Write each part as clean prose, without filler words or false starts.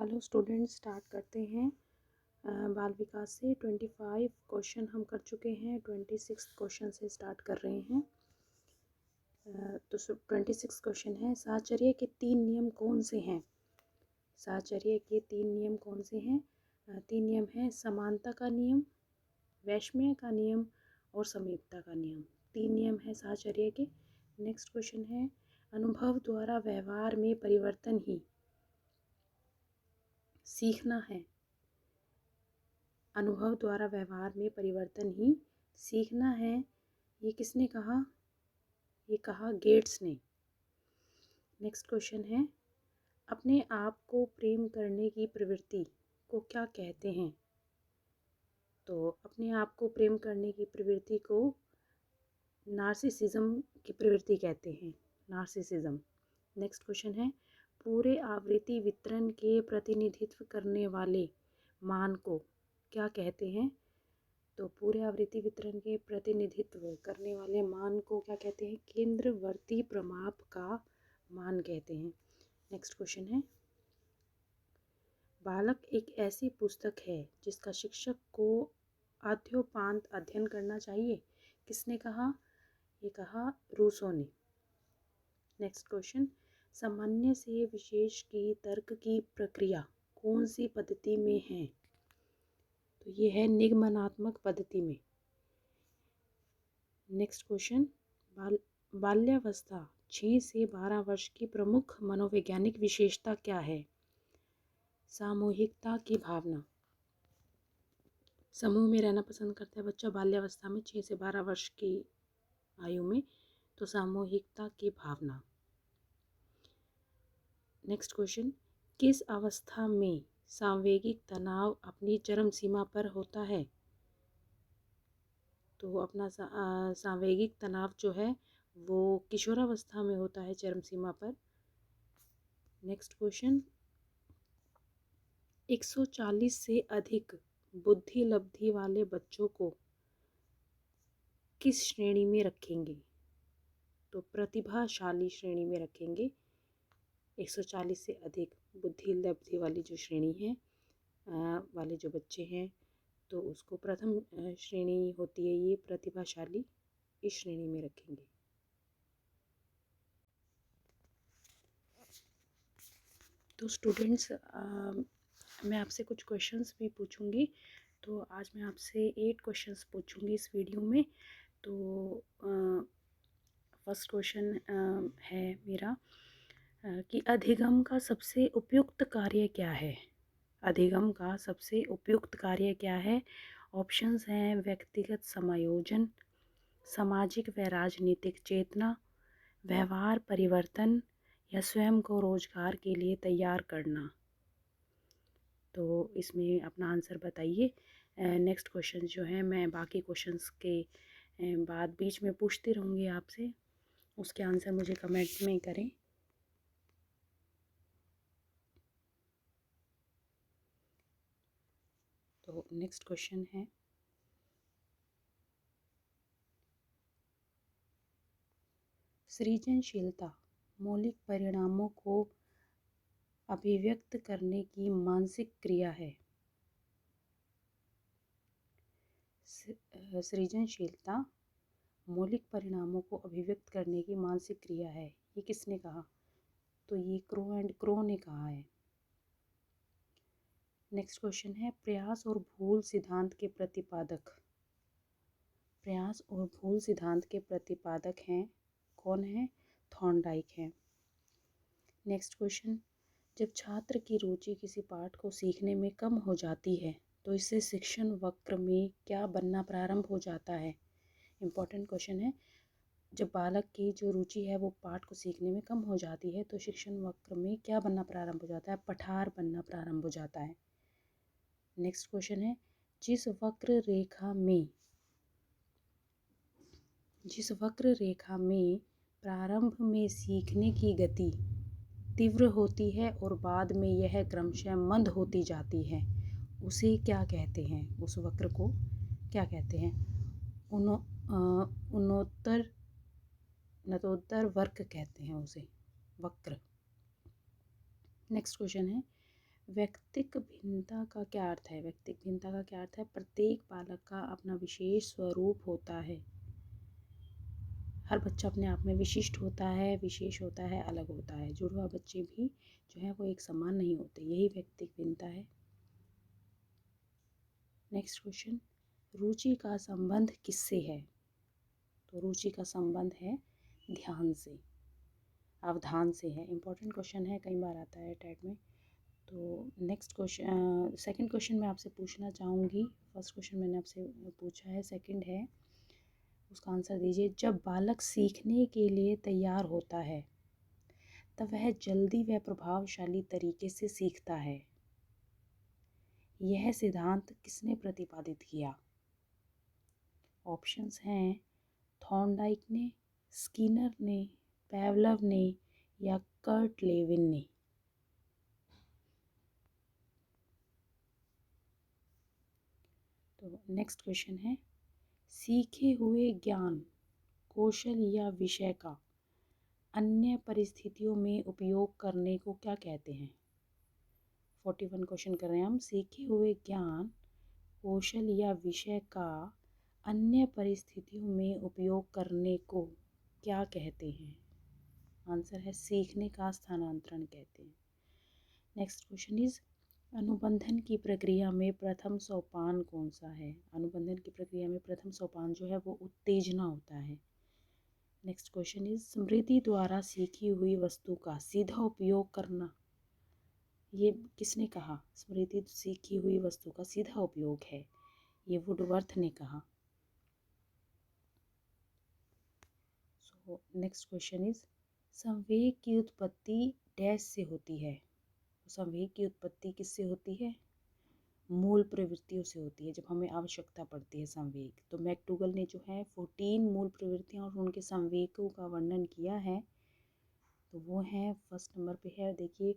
Hello students, start करते हैं। बाल विकास से 25 क्वेश्चन हम कर चुके हैं, 26 क्वेश्चन से स्टार्ट कर रहे हैं। तो 26 क्वेश्चन है। साहचर्य के 3 नियम कौन से हैं? साहचर्य के 3 नियम कौन से हैं? 3 नियम हैं: समानता का नियम, वैषम्य का नियम और समीपता का नियम। 3 नियम हैं साहचर्य के। नेक्स्ट क्वेश्चन है, अनुभव द्वारा व्यवहार में परिवर्तन ही सीखना है। अनुभव द्वारा व्यवहार में परिवर्तन ही सीखना है। ये किसने कहा? ये कहा गेट्स ने। नेक्स्ट क्वेश्चन है, अपने आप को प्रेम करने की प्रवृत्ति को क्या कहते हैं? तो अपने आप को प्रेम करने की प्रवृत्ति को नार्सिसिज्म की प्रवृत्ति कहते हैं, नार्सिसिज्म। नेक्स्ट क्वेश्चन है, पूरे आवृत्ति वितरण के प्रतिनिधित्व करने वाले मान को क्या कहते हैं? तो पूरे आवृत्ति वितरण के प्रतिनिधित्व करने वाले मान को क्या कहते हैं? केंद्रवर्ती प्रमाप का मान कहते हैं। नेक्स्ट क्वेश्चन है, बालक एक ऐसी पुस्तक है जिसका शिक्षक को आद्योपांत अध्ययन करना चाहिए। किसने कहा? ये कहा रूसो ने। नेक्स्ट क्वेश्चन, सामान्य से विशेष की तर्क की प्रक्रिया कौन सी पद्धति में है? तो ये है निगमनात्मक पद्धति में। नेक्स्ट क्वेश्चन, बाल्यावस्था 6 से 12 वर्ष की प्रमुख मनोवैज्ञानिक विशेषता क्या है? सामूहिकता की भावना। समूह में रहना पसंद करता है बच्चा बाल्यावस्था में 6 से 12 वर्ष की आयु में, तो सामूहिकता की भावना। नेक्स्ट क्वेश्चन, किस अवस्था में सांवेगिक तनाव अपनी चरम सीमा पर होता है? तो अपना सांवेगिक तनाव जो है वो किशोरावस्था में होता है, चरम सीमा पर। नेक्स्ट क्वेश्चन, 140 से अधिक बुद्धि लब्धि वाले बच्चों को किस श्रेणी में रखेंगे? तो प्रतिभाशाली श्रेणी में रखेंगे। 140 से अधिक बुद्धि लब्धि वाली जो श्रेणी है वाले जो बच्चे हैं, तो उसको प्रथम श्रेणी होती है ये प्रतिभाशाली, इस श्रेणी में रखेंगे। तो स्टूडेंट्स, मैं आपसे कुछ क्वेश्चंस भी पूछूंगी। तो आज मैं आपसे 8 क्वेश्चंस पूछूंगी इस वीडियो में। तो फर्स्ट क्वेश्चन है मेरा कि अधिगम का सबसे उपयुक्त कार्य क्या है? अधिगम का सबसे उपयुक्त कार्य क्या है? ऑप्शंस हैं व्यक्तिगत समायोजन, सामाजिक व राजनीतिक चेतना, व्यवहार परिवर्तन या स्वयं को रोजगार के लिए तैयार करना। तो इसमें अपना आंसर बताइए। नेक्स्ट क्वेश्चन जो है मैं बाकी क्वेश्चंस के बाद बीच में पूछती रहूँगी आपसे, उसके आंसर मुझे कमेंट में करें। तो नेक्स्ट क्वेश्चन है, सृजनशीलता मौलिक परिणामों को अभिव्यक्त करने की मानसिक क्रिया है। सृजनशीलता मौलिक परिणामों को अभिव्यक्त करने की मानसिक क्रिया है, ये किसने कहा? तो ये क्रो ने कहा है। नेक्स्ट क्वेश्चन है, प्रयास और भूल सिद्धांत के प्रतिपादक। प्रयास और भूल सिद्धांत के प्रतिपादक हैं कौन है? थॉर्नडाइक हैं। नेक्स्ट क्वेश्चन, जब छात्र की रुचि किसी पाठ को सीखने में कम हो जाती है तो इससे शिक्षण वक्र में क्या बनना प्रारंभ हो जाता है? इम्पॉर्टेंट क्वेश्चन है। जब बालक की जो रुचि है वो पाठ को सीखने में कम हो जाती है तो शिक्षण वक्र में क्या बनना प्रारंभ हो जाता है? पठार बनना प्रारंभ हो जाता है। नेक्स्ट क्वेश्चन है, जिस वक्र रेखा में प्रारंभ में सीखने की गति तीव्र होती है और बाद में यह क्रमशः मंद होती जाती है, उसे क्या कहते हैं? उस वक्र को क्या कहते हैं? नतोत्तर वक्र कहते हैं उसे, वक्र। नेक्स्ट क्वेश्चन है, व्यक्तिक भिन्नता का क्या अर्थ है? व्यक्तिक भिन्नता का क्या अर्थ है? प्रत्येक बालक का अपना विशेष स्वरूप होता है। हर बच्चा अपने आप में विशिष्ट होता है, विशेष होता है, अलग होता है। जुड़वा बच्चे भी जो है वो एक समान नहीं होते, यही व्यक्तिक भिन्नता है। नेक्स्ट क्वेश्चन, रुचि का संबंध किससे है? तो रुचि का संबंध है ध्यान से, अवधान से है। इम्पोर्टेंट क्वेश्चन है, कई बार आता है टेट में। तो नेक्स्ट क्वेश्चन, सेकंड क्वेश्चन मैं आपसे पूछना चाहूँगी। फर्स्ट क्वेश्चन मैंने आपसे पूछा है, सेकंड है, उसका आंसर दीजिए। जब बालक सीखने के लिए तैयार होता है तब वह जल्दी व प्रभावशाली तरीके से सीखता है। यह सिद्धांत किसने प्रतिपादित किया? ऑप्शंस हैं थॉर्नडाइक ने, स्किनर ने, पेवलव ने या कर्ट लेविन ने। तो नेक्स्ट क्वेश्चन है, सीखे हुए ज्ञान, कौशल या विषय का अन्य परिस्थितियों में उपयोग करने को क्या कहते हैं? 41 क्वेश्चन कर रहे हैं हम। सीखे हुए ज्ञान, कौशल या विषय का अन्य परिस्थितियों में उपयोग करने को क्या कहते हैं? आंसर है सीखने का स्थानांतरण कहते हैं। नेक्स्ट क्वेश्चन इज, अनुबंधन की प्रक्रिया में प्रथम सोपान कौन सा है? अनुबंधन की प्रक्रिया में प्रथम सोपान जो है वो उत्तेजना होता है। नेक्स्ट क्वेश्चन इज, स्मृति द्वारा सीखी हुई वस्तु का सीधा उपयोग करना, ये किसने कहा? स्मृति सीखी हुई वस्तु का सीधा उपयोग है, ये वुडवर्थ ने कहा। सो नेक्स्ट क्वेश्चन इज, संवेग की उत्पत्ति डैश से होती है? संवेग की उत्पत्ति किससे होती है? मूल प्रवृत्तियों से होती है, जब हमें आवश्यकता पड़ती है संवेग। तो मैकडूगल ने जो है 14 मूल प्रवृत्तियां और उनके संवेगों का वर्णन किया है। तो वो है, फर्स्ट नंबर पे है, देखिए,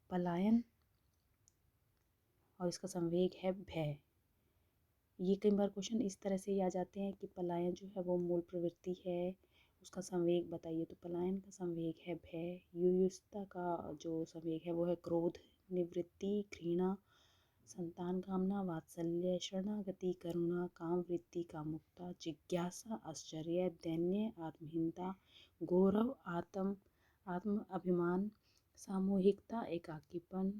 पलायन, और इसका संवेग है भय। ये कई बार क्वेश्चन इस तरह से ही आ जाते हैं कि पलायन जो है वो मूल प्रवृत्ति है, उसका संवेग बताइए। तो पलायन का संवेग है भय। युयुत्सुता का जो संवेग है वो है क्रोध, निवृत्ति, घृणा, संतान कामना, वात्सल्य, शरणागति, करुणा, काम वृत्ति, कामुकता, जिज्ञासा, आश्चर्य, दैन्य, आत्महीनता, गौरव, आत्म अभिमान, सामूहिकता, एकाकीपन,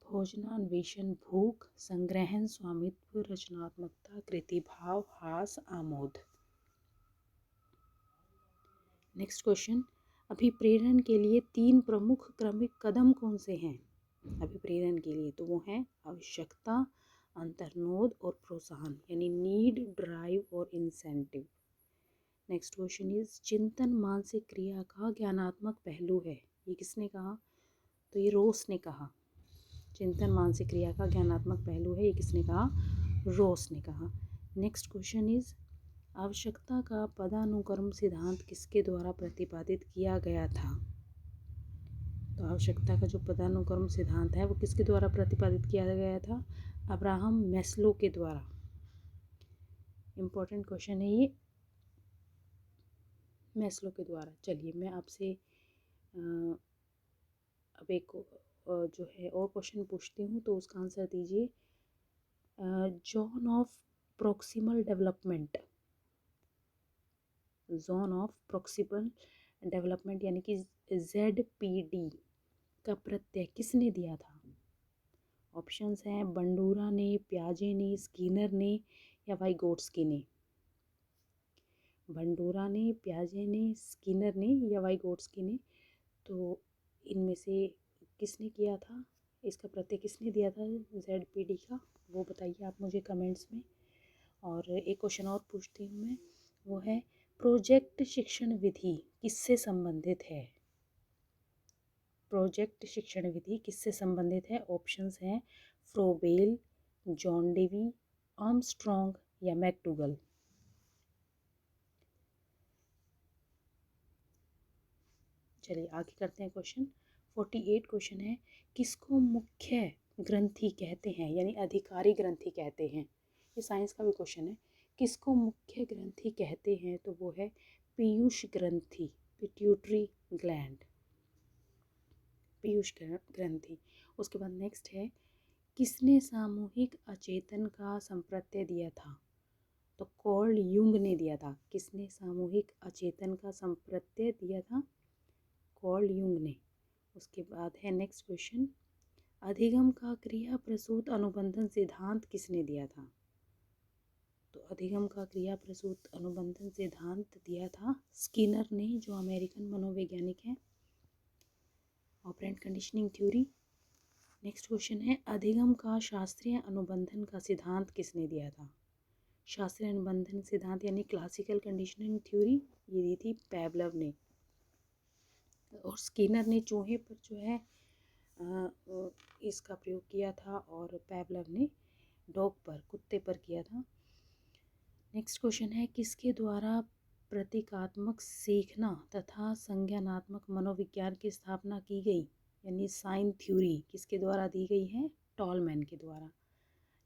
भोजनान्वेषण, भूख, संग्रहण, स्वामित्व, रचनात्मकता, कृतिभाव, हास, आमोद। नेक्स्ट क्वेश्चन, अभिप्रेरण के लिए 3 प्रमुख क्रमिक कदम कौन से हैं? अभिप्रेरण के लिए तो वो हैं आवश्यकता, अंतर्नोद और प्रोत्साहन, यानी नीड, ड्राइव और इंसेंटिव। नेक्स्ट क्वेश्चन इज, चिंतन मानसिक क्रिया का ज्ञानात्मक पहलू है, ये किसने कहा? तो ये रोस ने कहा। चिंतन मानसिक क्रिया का ज्ञानात्मक पहलू है, ये किसने कहा? रोस ने कहा। नेक्स्ट क्वेश्चन इज, आवश्यकता का पदानुक्रम सिद्धांत किसके द्वारा प्रतिपादित किया गया था? तो आवश्यकता का जो पदानुक्रम सिद्धांत है वो किसके द्वारा प्रतिपादित किया गया था? अब्राहम मैस्लो के द्वारा। इम्पोर्टेंट क्वेश्चन है ये, मैस्लो के द्वारा। चलिए मैं आपसे अब एक जो है और क्वेश्चन पूछती हूँ, तो उसका आंसर दीजिए। Zone of proximal development, zone of proximal development यानी कि ZPD का प्रत्यय किसने दिया था? ऑप्शंस हैं बंडूरा ने, प्याजे ने, स्किनर ने या वाइगोट्स्की ने। बंडूरा ने, प्याजे ने, स्किनर ने या वाइगोट्स्की ने। तो इनमें से किसने किया था? इसका प्रत्यय किसने दिया था ZPD का? वो बताइए आप मुझे कमेंट्स में। और एक क्वेश्चन और पूछती हूँ मैं, वो है प्रोजेक्ट शिक्षण विधि किससे संबंधित है? प्रोजेक्ट शिक्षण विधि किससे संबंधित है? ऑप्शंस हैं फ्रोबेल, जॉन डेवी, आर्मस्ट्रॉन्ग या मैकडूगल। चलिए आगे करते हैं क्वेश्चन। 48 क्वेश्चन है, किसको मुख्य ग्रंथि कहते हैं, यानी अधिकारी ग्रंथि कहते हैं? ये साइंस का भी क्वेश्चन है। किसको मुख्य ग्रंथि कहते हैं? तो वो है पीयूष ग्रंथि, पिट्यूटरी ग्लैंड। पीयूष ग्रंथि। उसके बाद नेक्स्ट है, किसने सामूहिक अचेतन का संप्रत्यय दिया था? तो कार्ल यूंग ने दिया था। किसने सामूहिक अचेतन का संप्रत्यय दिया था? कार्ल यूंग ने। उसके बाद है नेक्स्ट क्वेश्चन, अधिगम का क्रिया प्रसूत अनुबंधन सिद्धांत किसने दिया था? तो अधिगम का क्रिया प्रसूत अनुबंधन सिद्धांत दिया था स्किनर ने, जो अमेरिकन मनोवैज्ञानिक हैं। Operant conditioning theory. Next question है, अधिगम का शास्त्रीय अनुबंधन का सिद्धांत किसने दिया था? शास्त्रीय अनुबंधन सिद्धांत यानी क्लासिकल कंडीशनिंग थ्योरी ये दी थी पैवलव ने। और स्किनर ने चूहे पर जो है इसका प्रयोग किया था, और पैवलव ने डॉग पर, कुत्ते पर किया था। नेक्स्ट क्वेश्चन है, किसके द्वारा प्रतीकात्मक सीखना तथा संज्ञानात्मक मनोविज्ञान की स्थापना की गई, यानी साइन थ्योरी किसके द्वारा दी गई है? टॉलमैन के द्वारा।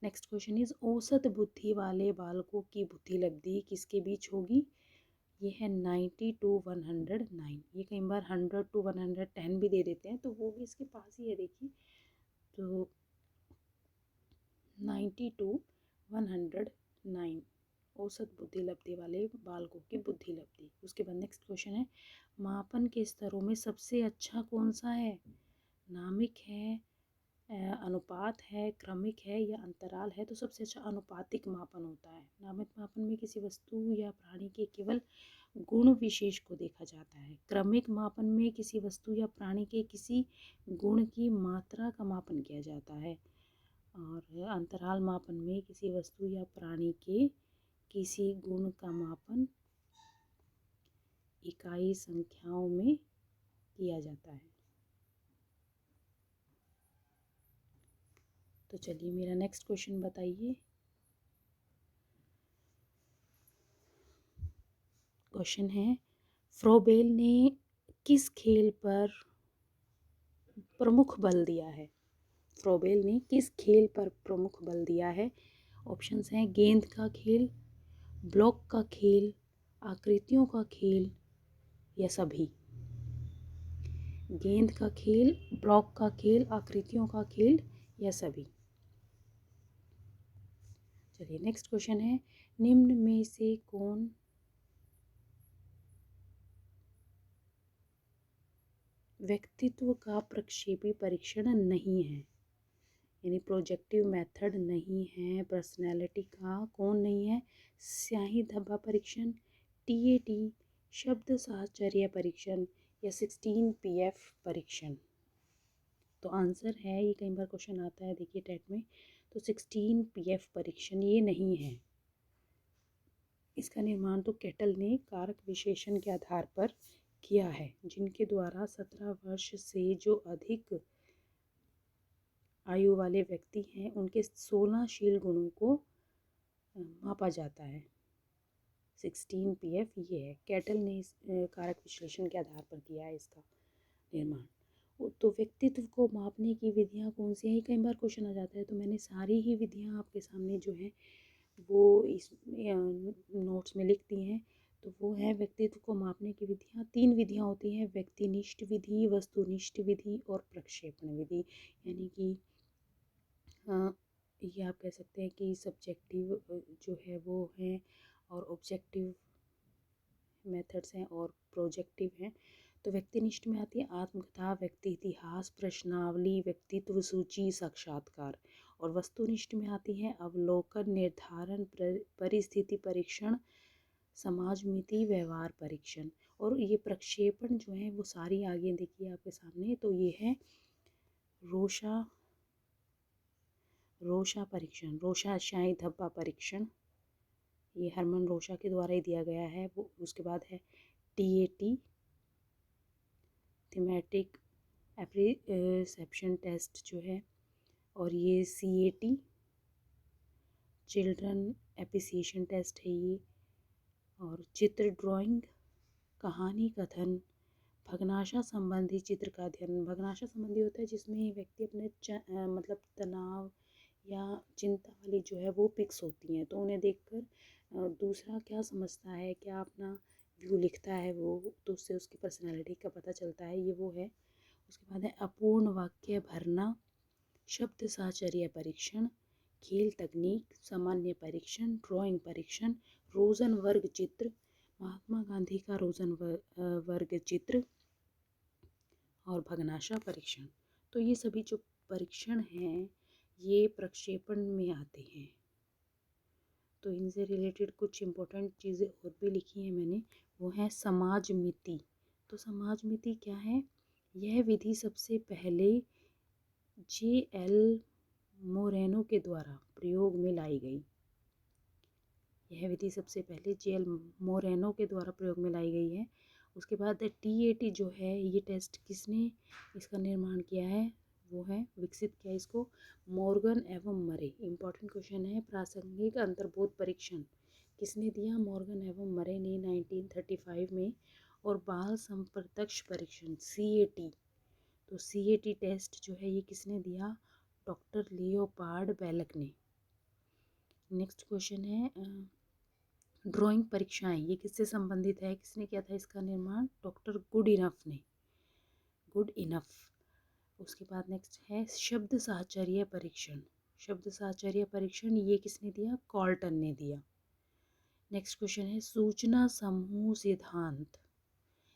नेक्स्ट क्वेश्चन इज, औसत बुद्धि वाले बालकों की बुद्धि लब्धि किसके बीच होगी? ये है 90 to 109। ये कई बार 100 to 110 भी दे देते हैं, तो वो भी इसके पास ही है। देखिए, तो 90 to 109 औसत बुद्धि लब्धि वाले बालकों की बुद्धि लब्धि। उसके बाद नेक्स्ट क्वेश्चन है, मापन के स्तरों में सबसे अच्छा कौन सा है? नामिक है, अनुपात है, क्रमिक है या अंतराल है? तो सबसे अच्छा अनुपातिक मापन होता है। नामिक मापन में किसी वस्तु या प्राणी के केवल गुण विशेष को देखा जाता है। क्रमिक मापन में किसी वस्तु या प्राणी के किसी गुण की मात्रा का मापन किया जाता है। और अंतराल मापन में किसी वस्तु या प्राणी के किसी गुण का मापन इकाई संख्याओं में किया जाता है। तो चलिए, मेरा नेक्स्ट क्वेश्चन बताइए। क्वेश्चन है, फ्रोबेल ने किस खेल पर प्रमुख बल दिया है? फ्रोबेल ने किस खेल पर प्रमुख बल दिया है? ऑप्शंस हैं, गेंद का खेल, ब्लॉक का खेल, आकृतियों का खेल या सभी। गेंद का खेल, ब्लॉक का खेल, आकृतियों का खेल या सभी। चलिए, नेक्स्ट क्वेश्चन है, निम्न में से कौन व्यक्तित्व का प्रक्षेपी परीक्षण नहीं है? यानी प्रोजेक्टिव मेथड नहीं है। पर्सनैलिटी का कौन नहीं है? स्याही धब्बा परीक्षण, TAT, शब्द साहचर्य परीक्षण या 16 PF परीक्षण। तो आंसर है, ये कई बार क्वेश्चन आता है देखिए टेट में, तो 16 PF परीक्षण ये नहीं है। इसका निर्माण तो केटल ने कारक विशेषण के आधार पर किया है, जिनके द्वारा 17 वर्ष से जो अधिक आयु वाले व्यक्ति हैं उनके 16 शील गुणों को मापा जाता है। 16 PF ये है, केटल ने इस कारक विश्लेषण के आधार पर किया है इसका निर्माण। तो व्यक्तित्व को मापने की विधियाँ कौन सी हैं? कई बार क्वेश्चन आ जाता है, तो मैंने सारी ही विधियाँ आपके सामने जो है वो इस नोट्स में लिख दी हैं। तो वो है, व्यक्तित्व को मापने की विधियाँ 3 विधियाँ होती हैं, व्यक्तिनिष्ठ विधि, वस्तुनिष्ठ विधि और प्रक्षेपण विधि। यानी कि ये आप कह सकते हैं कि सब्जेक्टिव जो है वो है, और ऑब्जेक्टिव मेथड्स हैं, और प्रोजेक्टिव हैं। तो व्यक्तिनिष्ठ में आती है आत्मकथा, व्यक्ति इतिहास, प्रश्नावली, व्यक्तित्व सूची, साक्षात्कार। और वस्तुनिष्ठ में आती है अवलोकन, निर्धारण, परिस्थिति परीक्षण, समाजमिति, व्यवहार परीक्षण। और ये प्रक्षेपण जो है वो सारी आगे देखिए आपके सामने, तो ये है रोशा परीक्षण, रोशा स्याही धब्बा परीक्षण, ये हरमन रोशा के द्वारा ही दिया गया है। वो उसके बाद है TAT, थीमेटिक एप्रीसेप्शन टेस्ट जो है, और ये CAT, चिल्ड्रन एप्रिसिएशन टेस्ट है ये। और चित्र ड्राइंग, कहानी कथन, भग्नाशा संबंधी चित्र का अध्ययन। भग्नाशा संबंधी होता है जिसमें व्यक्ति अपने मतलब तनाव या चिंता वाली जो है वो पिक्स होती हैं, तो उन्हें देखकर दूसरा क्या समझता है, क्या अपना व्यू लिखता है वो, तो उससे उसकी पर्सनैलिटी का पता चलता है, ये वो है। उसके बाद है अपूर्ण वाक्य भरना, शब्द साहचर्य परीक्षण, खेल तकनीक, सामान्य परीक्षण, ड्राइंग परीक्षण, रोजन वर्ग चित्र, महात्मा गांधी का रोजन वर्ग चित्र और भग्नाशा परीक्षण। तो ये सभी जो परीक्षण हैं ये प्रक्षेपण में आते हैं। तो इनसे रिलेटेड कुछ इम्पोर्टेंट चीज़ें और भी लिखी हैं मैंने, वो है समाज मिति। तो समाज मिति क्या है? यह विधि सबसे पहले जे.एल. मोरेनो के द्वारा प्रयोग में लाई गई। यह विधि सबसे पहले जे.एल. मोरेनो के द्वारा प्रयोग में लाई गई है। उसके बाद टी.ए.टी. जो है ये टेस्ट किसने इसका निर्माण किया है? वो है विकसित किया इसको मॉर्गन एवं मरे। इम्पॉर्टेंट क्वेश्चन है। प्रासंगिक अंतर्बोध परीक्षण किसने दिया? मॉर्गन एवं मरे ने 1935 में। और बाल संप्रत्यक्ष परीक्षण CAT, तो CAT टेस्ट जो है ये किसने दिया? डॉक्टर लियोपार्ड बेलक ने। नेक्स्ट क्वेश्चन है ड्राइंग परीक्षाएं, ये किससे संबंधित है? किसने किया था इसका निर्माण? Doctor good enough. उसके बाद नेक्स्ट है शब्द साहचर्य परीक्षण। शब्द साहचर्य परीक्षण ये किसने दिया? कॉल्टन ने दिया। नेक्स्ट क्वेश्चन है सूचना समूह सिद्धांत।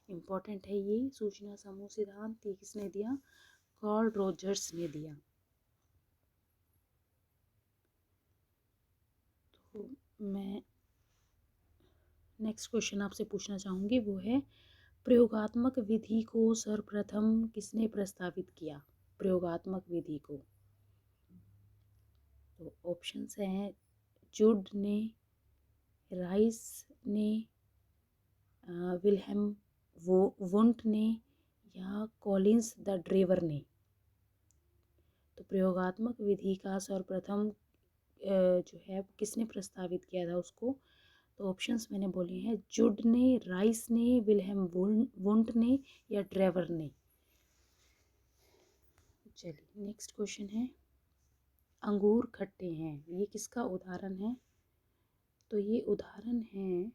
इम्पॉर्टेंट है ये सूचना समूह सिद्धांत, ये किसने दिया? कार्ल रॉजर्स ने दिया। तो मैं नेक्स्ट क्वेश्चन आपसे पूछना चाहूँगी वो है प्रयोगात्मक विधि को सर्वप्रथम किसने प्रस्तावित किया? प्रयोगात्मक विधि को, तो ऑप्शंस हैं जुड ने, राइस ने, विल्हेम वुंट ने या कॉलिंस द ड्रेवर ने। तो प्रयोगात्मक विधि का सर्वप्रथम जो है किसने प्रस्तावित किया था उसको? तो ऑप्शंस मैंने बोले हैं जुड ने, राइस ने, विल्हेम वुंट ने या ड्रेवर ने। चलिए नेक्स्ट क्वेश्चन है अंगूर खट्टे हैं, ये किसका उदाहरण है? तो ये उदाहरण है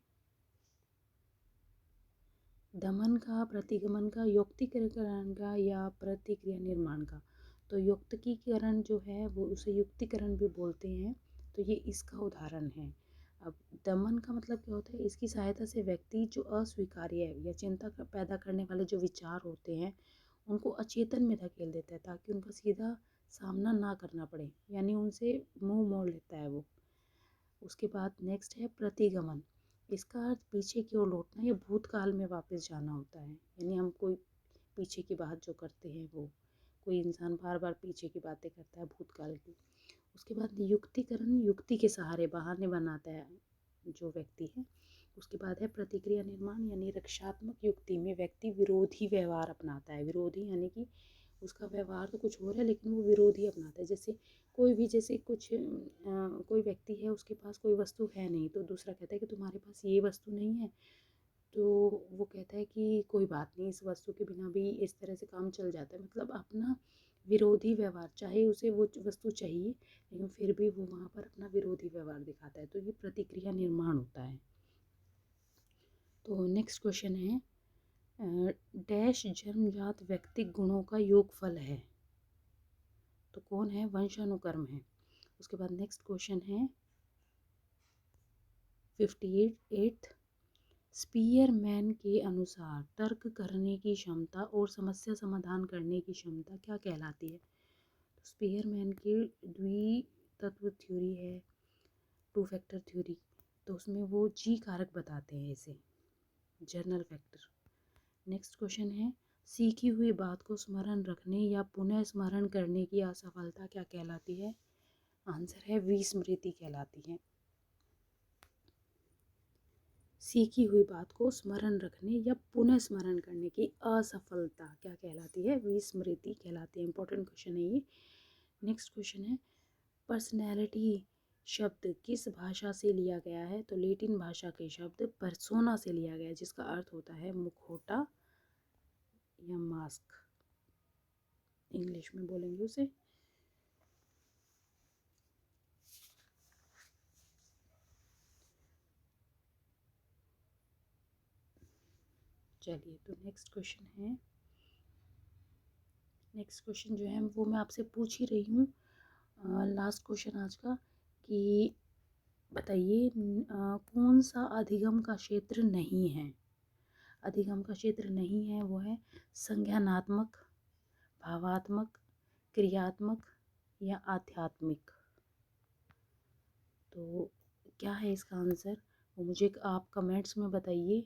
दमन का, प्रतिगमन का, युक्तिकरण का या प्रतिक्रिया निर्माण का। तो युक्तिकरण जो है वो उसे युक्तिकरण भी बोलते हैं। तो ये इसका उदाहरण है। अब दमन का मतलब क्या होता है? इसकी सहायता से व्यक्ति जो अस्वीकार्य या चिंता पैदा करने वाले जो विचार होते हैं उनको अचेतन में धकेल देता है ताकि उनका सीधा सामना ना करना पड़े, यानी उनसे मुंह मोड़ लेता है वो। उसके बाद नेक्स्ट है प्रतिगमन। इसका अर्थ पीछे की ओर लौटना या भूतकाल में वापस जाना होता है, यानी हम कोई पीछे की बात जो करते हैं वो कोई इंसान बार बार पीछे की बातें करता है भूतकाल की। उसके बाद युक्तिकरण, युक्ति के सहारे बहाने बनाता है जो व्यक्ति है। उसके बाद है प्रतिक्रिया निर्माण, यानी रक्षात्मक युक्ति में व्यक्ति विरोधी व्यवहार अपनाता है। विरोधी यानी कि उसका व्यवहार तो कुछ और है लेकिन वो विरोधी अपनाता है। जैसे कोई भी जैसे कुछ कोई व्यक्ति है उसके पास कोई वस्तु है नहीं, तो दूसरा कहता है कि तुम्हारे पास ये वस्तु नहीं है, तो वो कहता है कि कोई बात नहीं, इस वस्तु के बिना भी इस तरह से काम चल जाता है। मतलब अपना विरोधी व्यवहार, चाहे उसे वो वस्तु चाहिए लेकिन फिर भी वो वहाँ पर अपना विरोधी व्यवहार दिखाता है। तो ये प्रतिक्रिया निर्माण होता है। तो नेक्स्ट क्वेश्चन है डैश जन्मजात व्यक्तिक गुणों का योगफल है। तो कौन है? वंशानुक्रम है। उसके बाद नेक्स्ट क्वेश्चन है 58th स्पीयरमैन के अनुसार तर्क करने की क्षमता और समस्या समाधान करने की क्षमता क्या कहलाती है? तो स्पीयरमैन की द्वितत्व थ्योरी है, 2 फैक्टर थ्योरी, तो उसमें वो जी कारक बताते हैं इसे, जर्नल फैक्टर। नेक्स्ट क्वेश्चन है सीखी हुई बात को स्मरण रखने या पुनः स्मरण करने की असफलता क्या कहलाती है? आंसर है विस्मृति कहलाती है। सीखी हुई बात को स्मरण रखने या पुनः स्मरण करने की असफलता क्या कहलाती है? विस्मृति कहलाती है। इंपॉर्टेंट क्वेश्चन है ये। नेक्स्ट क्वेश्चन है पर्सनैलिटी शब्द किस भाषा से लिया गया है? तो लैटिन भाषा के शब्द पर्सोना से लिया गया है, जिसका अर्थ होता है मुखौटा या मास्क, इंग्लिश में बोलेंगे उसे। चलिए तो नेक्स्ट क्वेश्चन है नेक्स्ट क्वेश्चन जो है वो मैं आपसे पूछ ही रही हूँ, लास्ट क्वेश्चन आज का, कि बताइए कौन सा अधिगम का क्षेत्र नहीं है। अधिगम का क्षेत्र नहीं है वो है संज्ञानात्मक, भावात्मक, क्रियात्मक या आध्यात्मिक। तो क्या है इसका आंसर, वो मुझे आप कमेंट्स में बताइए।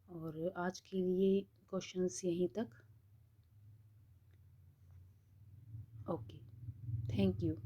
और आज के लिए क्वेश्चंस यहीं तक। Okay, thank you.